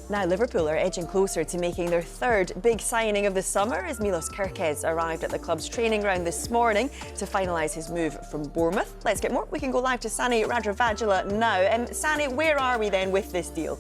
Now Liverpool are edging closer to making their third big signing of the summer as Milos Kerkez arrived at the club's training ground this morning to finalise his move from Bournemouth. Let's get more. We can go live to Sani Radravajula now. Sani, where are we then with this deal?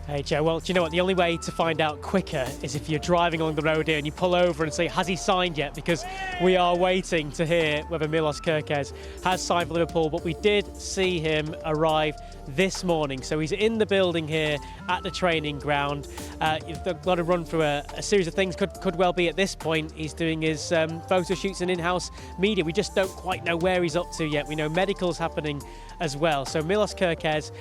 Hey Joe, well, do you know what? The only way to find out quicker is if you're driving along the road here and you pull over and say, has he signed yet? Because we are waiting to hear whether Milos Kerkez has signed for Liverpool, but we did see him arrive this morning. So he's in the building here at the training ground. You've got to run through a series of things. Could well be at this point he's doing his photo shoots and in-house media. We just don't quite know where he's up to yet. We know medical's happening as well. So Milos Kerkez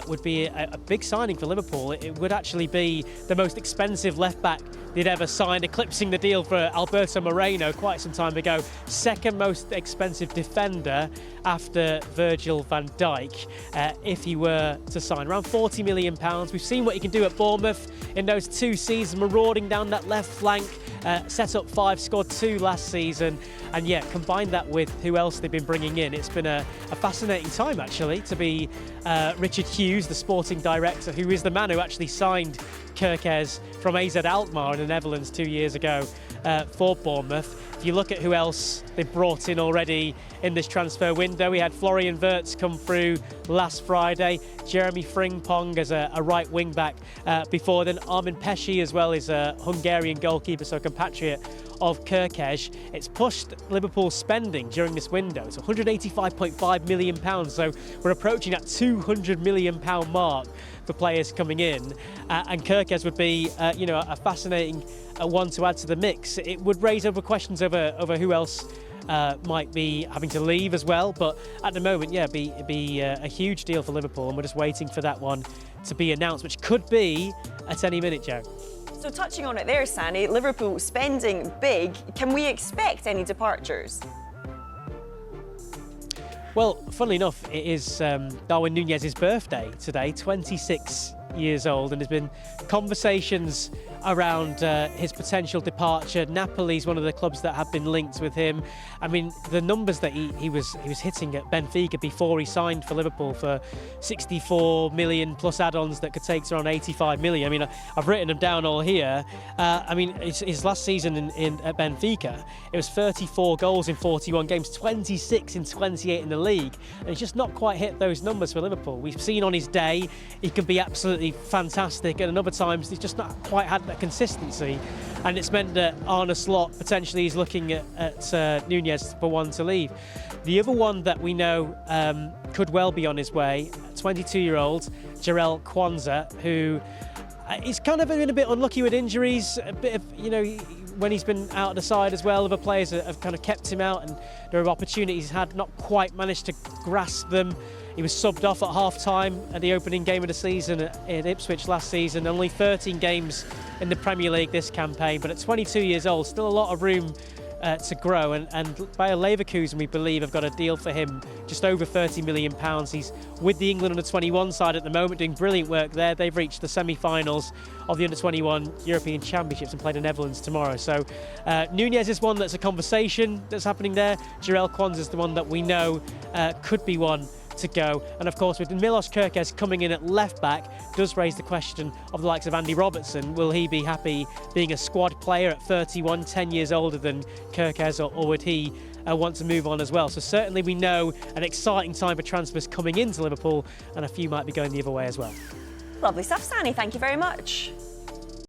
would be a big signing for Liverpool. It would actually be the most expensive left-back they'd ever signed, eclipsing the deal for Alberto Moreno quite some time ago. Second most expensive defender after Virgil van Dijk, if he were to sign. Around £40 million. We've seen what he can do at Bournemouth in those 2 seasons, marauding down that left flank, set up 5, scored 2 last season. And yeah, combine that with who else they've been bringing in. It's been a fascinating time, actually, to be Richard Hughes, the sporting director, who is the man who actually signed Kerkez from AZ Alkmaar in the Netherlands 2 years ago for Bournemouth. If you look at who else they've brought in already in this transfer window, we had Florian Wirtz come through last Friday, Jeremy Frimpong as a right wing back before then, Armin Pesci as well is a Hungarian goalkeeper, so a compatriot of Kerkez. It's pushed Liverpool's spending during this window. It's £185.5 million, so we're approaching that £200 million mark for players coming in, and Kerkez would be a fascinating one to add to the mix. It would raise other questions over who else might be having to leave as well, but at the moment, yeah, it'd be a huge deal for Liverpool, and we're just waiting for that one to be announced, which could be at any minute, Joe. So touching on it there, Sani, Liverpool spending big. Can we expect any departures? Well, funnily enough, it is Darwin Núñez's birthday today, 26 years old, and there's been conversations around his potential departure. Napoli's one of the clubs that have been linked with him. I mean, the numbers that he was hitting at Benfica before he signed for Liverpool for 64 million plus add-ons that could take to around 85 million. I mean, I've written them down all here. I mean, his last season at Benfica, it was 34 goals in 41 games, 26 in 28 in the league, and he's just not quite hit those numbers for Liverpool. We've seen on his day he can be absolutely fantastic, and other times he's just not quite had that consistency, and it's meant that Arne Slot potentially is looking at Núñez for one to leave. The other one that we know could well be on his way, 22-year-old Jarell Quansah, who he's kind of been a bit unlucky with injuries, a bit of, when he's been out of the side as well, other players have kind of kept him out, and there are opportunities he's had, not quite managed to grasp them. He was subbed off at half-time at the opening game of the season in Ipswich last season. Only 13 games in the Premier League this campaign, but at 22 years old, still a lot of room to grow. And Bayer Leverkusen, we believe, have got a deal for him just over £30 million. He's with the England under-21 side at the moment, doing brilliant work there. They've reached the semi-finals of the under-21 European Championships and play the Netherlands tomorrow. So Núñez is one that's a conversation that's happening there. Jarell Quansah is the one that we know could be one to go. And of course, with Milos Kerkez coming in at left back, does raise the question of the likes of Andy Robertson. Will he be happy being a squad player at 31, 10 years older than Kerkez, or would he want to move on as well? So certainly we know an exciting time for transfers coming into Liverpool, and a few might be going the other way as well. Lovely stuff, Sani. Thank you very much.